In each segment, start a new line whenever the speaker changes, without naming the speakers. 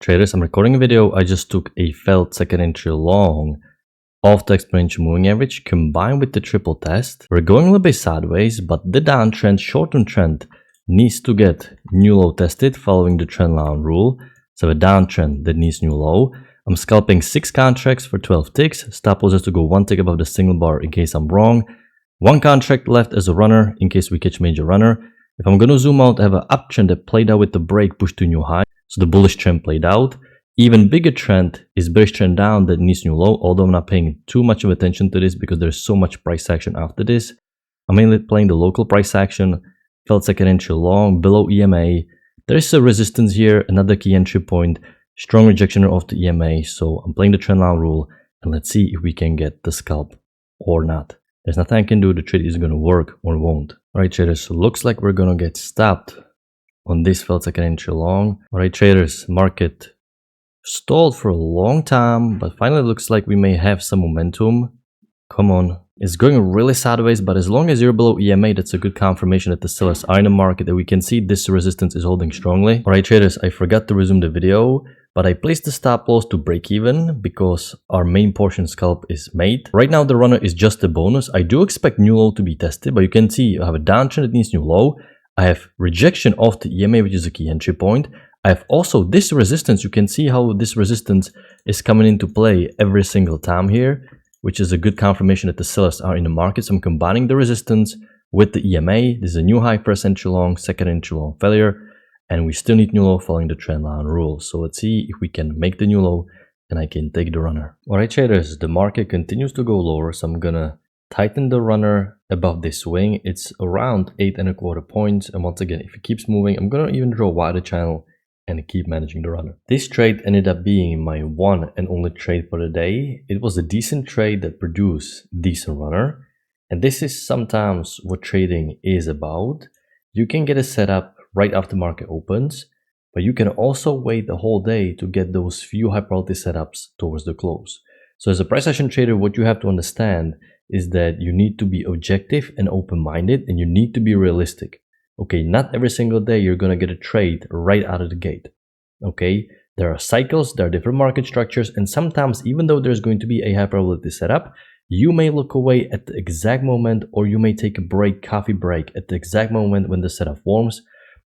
traders, I'm recording a video. I just took a failed second entry long off the exponential moving average combined with the triple test. We're going a little bit sideways, but the downtrend, short-term trend, needs to get new low tested following the trend line rule. So a downtrend that needs new low. I'm scalping 6 contracts for 12 ticks. Stop loss has to go 1 tick above the single bar in case I'm wrong. 1 contract left as a runner in case we catch major runner. If I'm going to zoom out, I have an uptrend that played out with the break push to new high. So the bullish trend played out. Even bigger trend is bearish trend down that needs new low, although I'm not paying too much of attention to this because there's so much price action after this. I'm mainly playing the local price action, failed second entry long, below EMA. There is a resistance here, another key entry point, strong rejection of the EMA. So I'm playing the trend line rule and let's see if we can get the scalp or not. There's nothing I can do, the trade is going to work or won't. Alright traders, so looks like we're going to get stopped on this failed second entry long. Alright traders, market stalled for a long time, but finally looks like we may have some momentum. Come on. It's going really sideways, but as long as you're below EMA, that's a good confirmation that the sellers are in the market, that we can see this resistance is holding strongly. Alright traders, I forgot to resume the video, but I placed the stop loss to break even because our main portion scalp is made. Right now the runner is just a bonus. I do expect new low to be tested, but you can see I have a downtrend that needs new low. I have rejection of the EMA, which is a key entry point. I have also this resistance. You can see how this resistance is coming into play every single time here, which is a good confirmation that the sellers are in the market. So I'm combining the resistance with the EMA. This is a new high first entry long, second entry long failure, and we still need new low following the trend line rule. So let's see if we can make the new low and I can take the runner. Alright traders, the market continues to go lower, so I'm gonna tighten the runner above this swing. It's around 8.25 points, and once again, if it keeps moving, I'm gonna even draw wider channel and keep managing the runner. This trade ended up being my one and only trade for the day. It was a decent trade that produced decent runner, and this is sometimes what trading is about. You can get a setup right after market opens, but you can also wait the whole day to get those few high probability setups towards the close. So as a price action trader, what you have to understand is that you need to be objective and open-minded, and you need to be realistic. Okay, not every single day you're gonna get a trade right out of the gate. Okay, there are cycles, there are different market structures, and sometimes even though there's going to be a high probability setup, you may look away at the exact moment, or you may take a break, coffee break at the exact moment when the setup forms.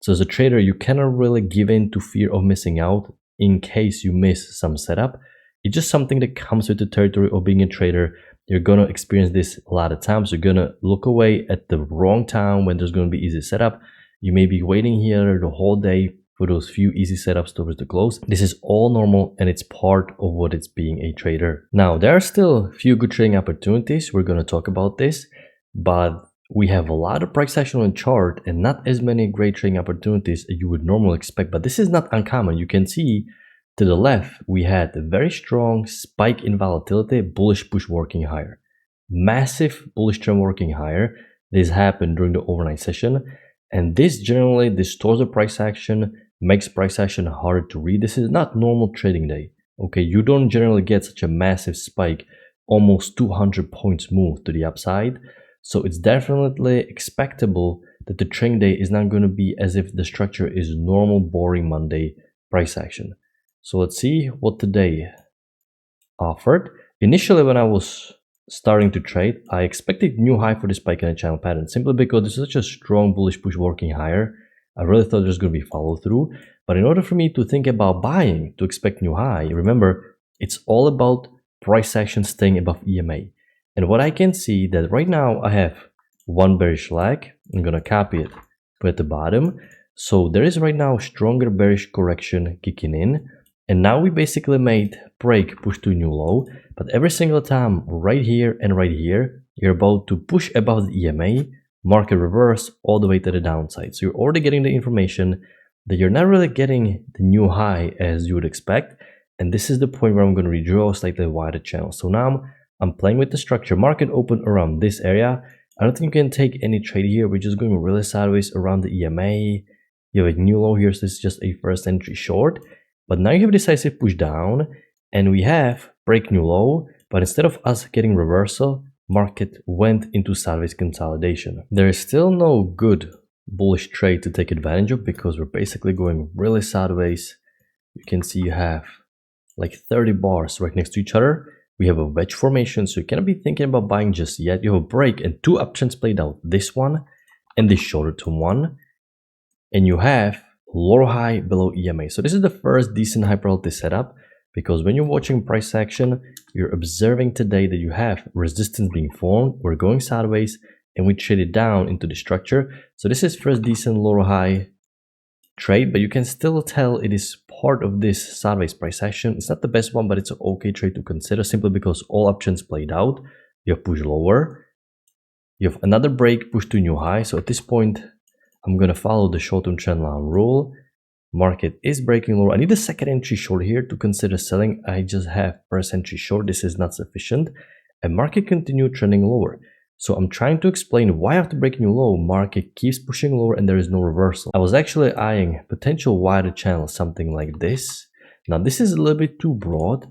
So as a trader, you cannot really give in to fear of missing out in case you miss some setup. It's just something that comes with the territory of being a trader. You're going to experience this a lot of times. You're going to look away at the wrong time when there's going to be easy setup. You may be waiting here the whole day for those few easy setups towards the close. This is all normal, and it's part of what it's being a trader. Now, there are still a few good trading opportunities. We're going to talk about this, but we have a lot of price action on chart and not as many great trading opportunities that you would normally expect, but this is not uncommon. You can see to the left, we had a very strong spike in volatility, bullish push working higher. Massive bullish trend working higher. This happened during the overnight session. And this generally distorts the price action, makes price action harder to read. This is not normal trading day. Okay, you don't generally get such a massive spike, almost 200 points move to the upside. So it's definitely expectable that the trading day is not going to be as if the structure is normal, boring Monday price action. So let's see what today offered. Initially, when I was starting to trade, I expected new high for this spike in a channel pattern, simply because this is such a strong bullish push working higher. I really thought there's going to be follow through. But in order for me to think about buying, to expect new high, remember, it's all about price action staying above EMA. And what I can see that right now I have one bearish leg. I'm going to copy it, put it at the bottom. So there is right now stronger bearish correction kicking in. And now we basically made break push to new low, but every single time right here and right here, you're about to push above the EMA, market reverse all the way to the downside. So you're already getting the information that you're not really getting the new high as you would expect. And this is the point where I'm going to redraw a slightly wider channel. So now I'm playing with the structure. Market open around this area. I don't think you can take any trade here. We're just going really sideways around the EMA. You have a new low here, so this is just a first entry short. But now you have a decisive push down, and we have break new low, but instead of us getting reversal, market went into sideways consolidation. There is still no good bullish trade to take advantage of because we're basically going really sideways. you can see you have like 30 bars right next to each other. We have a wedge formation, so you cannot be thinking about buying just yet. You have a break and two uptrends played out, this one and this shorter term one, and you have lower high below EMA. So this is the first decent high probability setup, because when you're watching price action, you're observing today that you have resistance being formed. We're going sideways and we traded down into the structure. So this is first decent lower high trade, but you can still tell it is part of this sideways price action. It's not the best one, but it's an okay trade to consider, simply because all options played out. You have push lower, you have another break, push to new high. So at this point, I'm going to follow the short-term trend line rule. Market is breaking lower. I need a second entry short here to consider selling. I just have first entry short. This is not sufficient, and market continued trending lower. So I'm trying to explain why after breaking new low, market keeps pushing lower and there is no reversal. I was actually eyeing potential wider channel, something like this. Now this is a little bit too broad,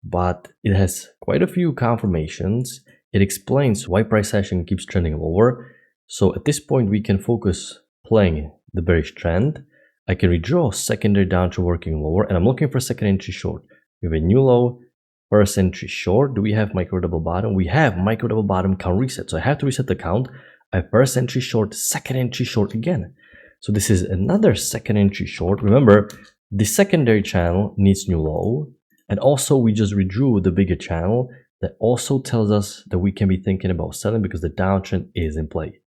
but it has quite a few confirmations. It explains why price action keeps trending lower. So at this point, we can focus playing the bearish trend. I can redraw secondary downtrend working lower, and I'm looking for second entry short. We have a new low, first entry short. Do we have micro double bottom? We have micro double bottom, count reset. So I have to reset the count. I have first entry short, second entry short again. So this is another second entry short. Remember, the secondary channel needs new low. And also we just redrew the bigger channel. That also tells us that we can be thinking about selling because the downtrend is in play.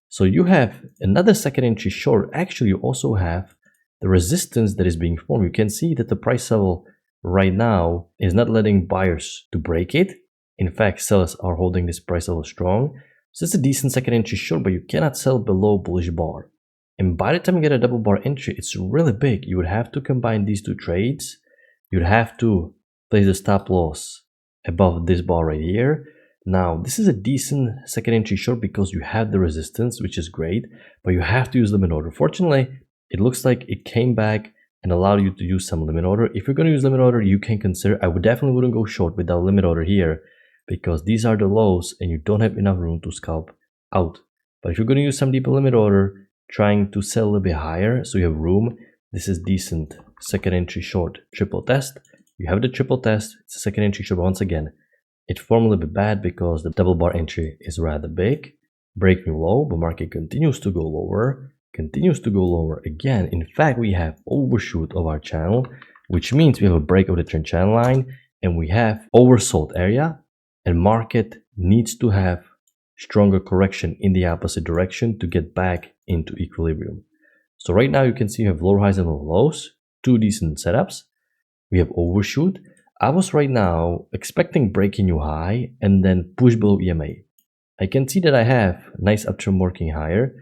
So you have another second entry short. Actually, you also have the resistance that is being formed. You can see that the price level right now is not letting buyers to break it. In fact, sellers are holding this price level strong. So it's a decent second entry short, but you cannot sell below bullish bar. And by the time you get a double bar entry, it's really big. You would have to combine these two trades. You'd have to place the stop loss above this bar right here. Now, this is a decent second entry short because you have the resistance, which is great, but you have to use limit order. Fortunately, it looks like it came back and allowed you to use some limit order. If you're going to use limit order, you can consider. I would definitely wouldn't go short without limit order here because these are the lows and you don't have enough room to scalp out. But if you're going to use some deeper limit order, trying to sell a little bit higher so you have room, this is decent second entry short triple test. You have the triple test. It's a second entry short. Once again, it formed a little bit bad because the double bar entry is rather big. Break new low, but market continues to go lower. Continues to go lower again. In fact, we have overshoot of our channel, which means we have a break of the trend channel line and we have oversold area, and market needs to have stronger correction in the opposite direction to get back into equilibrium. So right now you can see you have lower highs and lower lows, two decent setups. We have overshoot. I was right now expecting breaking new high and then push below EMA. I can see that I have nice uptrend working higher.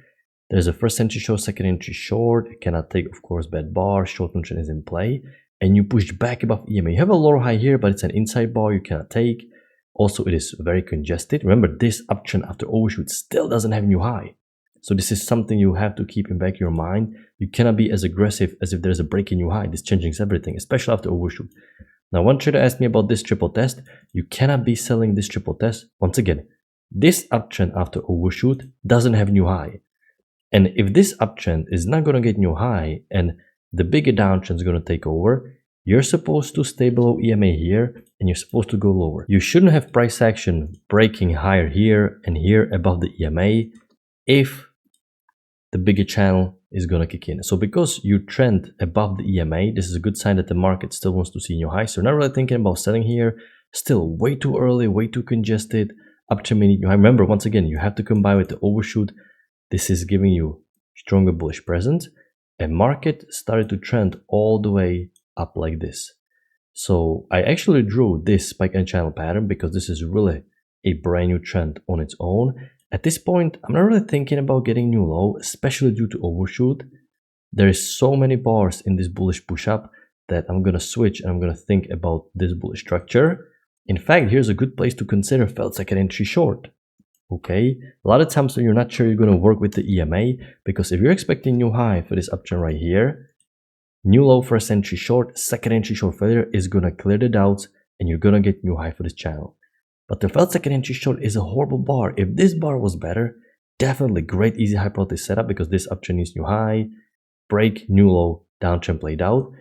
There's a first entry short, second entry short. It cannot take, of course, bad bar. Short trend is in play. And you push back above EMA. You have a lower high here, but it's an inside bar you cannot take. Also, it is very congested. Remember, this uptrend after overshoot still doesn't have new high. So this is something you have to keep in back of your mind. You cannot be as aggressive as if there's a break in new high. This changes everything, especially after overshoot. Now, one trader asked me about this triple test. You cannot be selling this triple test. Once again, this uptrend after overshoot doesn't have new high. And if this uptrend is not going to get new high and the bigger downtrend is going to take over, you're supposed to stay below EMA here and you're supposed to go lower. You shouldn't have price action breaking higher here and here above the EMA if the bigger channel is going to kick in. So because you trend above the EMA, this is a good sign that the market still wants to see new highs. So you're not really thinking about selling here. Still way too early, way too congested. Uptrend may need new high. Remember, once again, you have to combine with the overshoot. This is giving you stronger bullish presence. And market started to trend all the way up like this. So I actually drew this spike and channel pattern because this is really a brand new trend on its own. At this point, I'm not really thinking about getting new low, especially due to overshoot. There is so many bars in this bullish push-up that I'm going to switch and I'm going to think about this bullish structure. In fact, here's a good place to consider felt second entry short. Okay, a lot of times when you're not sure you're going to work with the EMA, because if you're expecting new high for this uptrend right here, new low first entry short, second entry short failure is going to clear the doubts and you're going to get new high for this channel. But the felt second entry short is a horrible bar. If this bar was better, definitely great easy high probability setup because this uptrend is new high, break, new low, downtrend played out.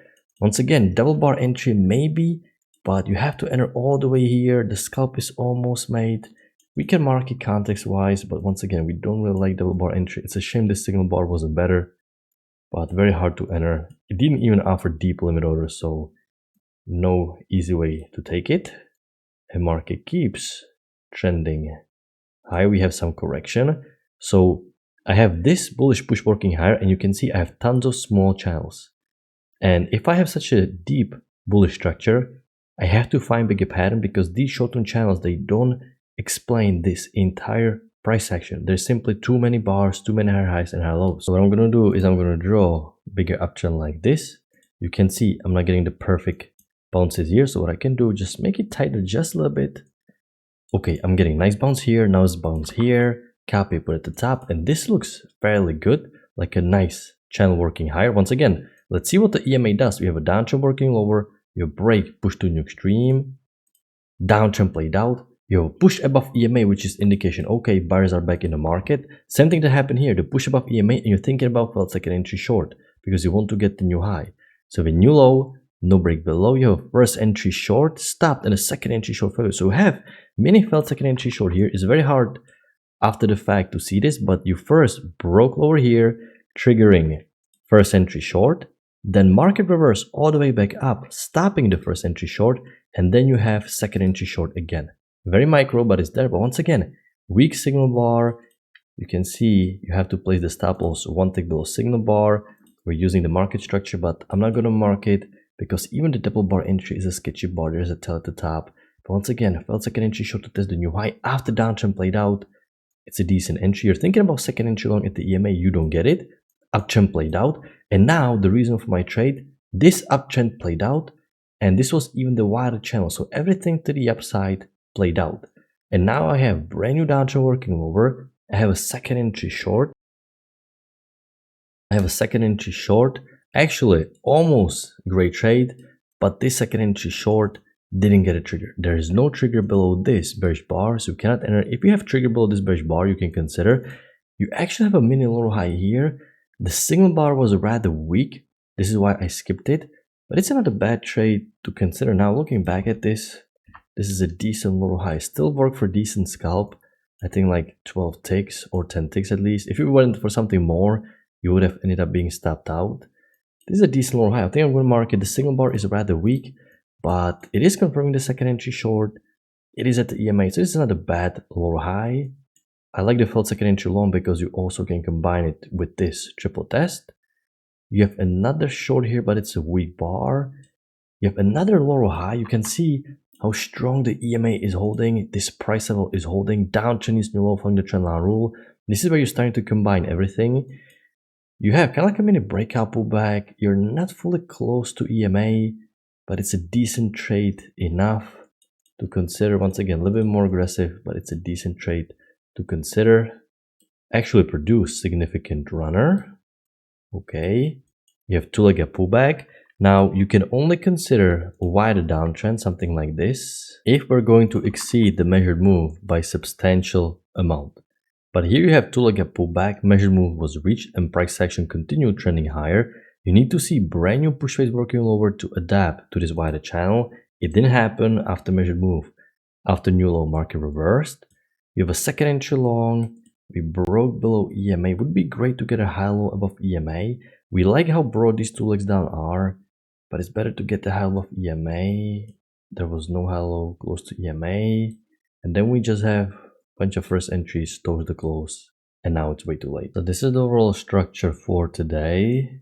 Once again, double bar entry maybe, but you have to enter all the way here. The scalp is almost made. We can mark it context wise, but once again, we don't really like double bar entry. It's a shame this signal bar wasn't better, but very hard to enter. It didn't even offer deep limit order, so no easy way to take it. And market keeps trending high. We have some correction. So I have this bullish push working higher, and you can see I have tons of small channels. And if I have such a deep bullish structure, I have to find bigger pattern, because these short-term channels, they don't explain this entire price action. There's simply too many bars, too many higher highs and higher lows. So what I'm going to do is I'm going to draw bigger uptrend like this. You can see I'm not getting the perfect bounces here. So what I can do, just make it tighter just a little bit. Okay, I'm getting nice bounce here. Now it's bounce here. Copy, put at the top. And this looks fairly good, like a nice channel working higher. Once again, let's see what the EMA does. We have a downtrend working lower. You have break, push to new extreme. Downtrend played out. You have push above EMA, which is indication, okay, buyers are back in the market. Same thing that happened here. The push above EMA, and you're thinking about felt second entry short, because you want to get the new high. So the new low, no break below, you have first entry short, stopped, and a second entry short failure. So we have many felt second entry short here. It's very hard after the fact to see this, but you first broke lower here, triggering first entry short, then market reverse all the way back up, stopping the first entry short, and then you have second entry short again. Very micro, but it's there. But once again, weak signal bar. You can see you have to place the stop loss one tick below signal bar. We're using the market structure, but I'm not going to mark it, because even the double bar entry is a sketchy bar. There's a tail at the top. But once again, felt second entry short to test the new high after downtrend played out. It's a decent entry. You're thinking about second entry long at the EMA, you don't get it. Uptrend played out. And now the reason for my trade, this uptrend played out, and this was even the wider channel. So everything to the upside played out. And now I have brand new downtrend working over. I have a second entry short. Actually, almost great trade, but this second entry short didn't get a trigger. There is no trigger below this bearish bar, so you cannot enter. If you have trigger below this bearish bar, you can consider. You actually have a mini low high here. The signal bar was rather weak. This is why I skipped it, but it's not a bad trade to consider. Now looking back at this, this is a decent low high. Still work for decent scalp. I think like 12 ticks or 10 ticks at least. If you went for something more, you would have ended up being stopped out. This is a decent low high. I think I'm going to mark it. The signal bar is rather weak, but it is confirming the second entry short. It is at the EMA, so this is not a bad low high. I like the felt second entry long because you also can combine it with this triple test. You have another short here, but it's a weak bar. You have another low high. You can see how strong the EMA is holding. This price level is holding. Downtrend is new low following the trend line rule. This is where you're starting to combine everything. You have kind of like a mini breakout pullback. You're not fully close to EMA, but it's a decent trade enough to consider. Once again, a little bit more aggressive, but it's a decent trade to consider. Actually produce significant runner. Okay, you have two-legged pullback. Now you can only consider a wider downtrend, something like this, if we're going to exceed the measured move by substantial amount. But here you have two-legged pullback, measured move was reached, and price action continued trending higher. You need to see brand new push phase working lower to adapt to this wider channel. It didn't happen after measured move. After new low, market reversed. You have a second entry long. We broke below EMA. It would be great to get a high low above EMA. We like how broad these two legs down are, but it's better to get the high low of EMA. There was no high low close to EMA. And then we just have a bunch of first entries towards the close. And now it's way too late. So this is the overall structure for today.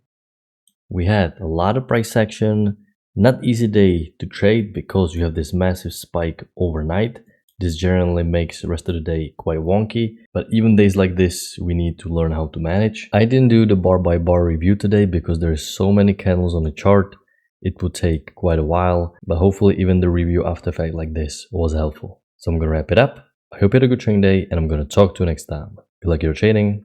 We had a lot of price action. Not easy day to trade because you have this massive spike overnight. This generally makes the rest of the day quite wonky, but even days like this, we need to learn how to manage. I didn't do the bar by bar review today because there's so many candles on the chart. It would take quite a while, but hopefully even the review after effect like this was helpful. So I'm gonna wrap it up. I hope you had a good trading day, and I'm gonna talk to you next time. Good luck in your trading.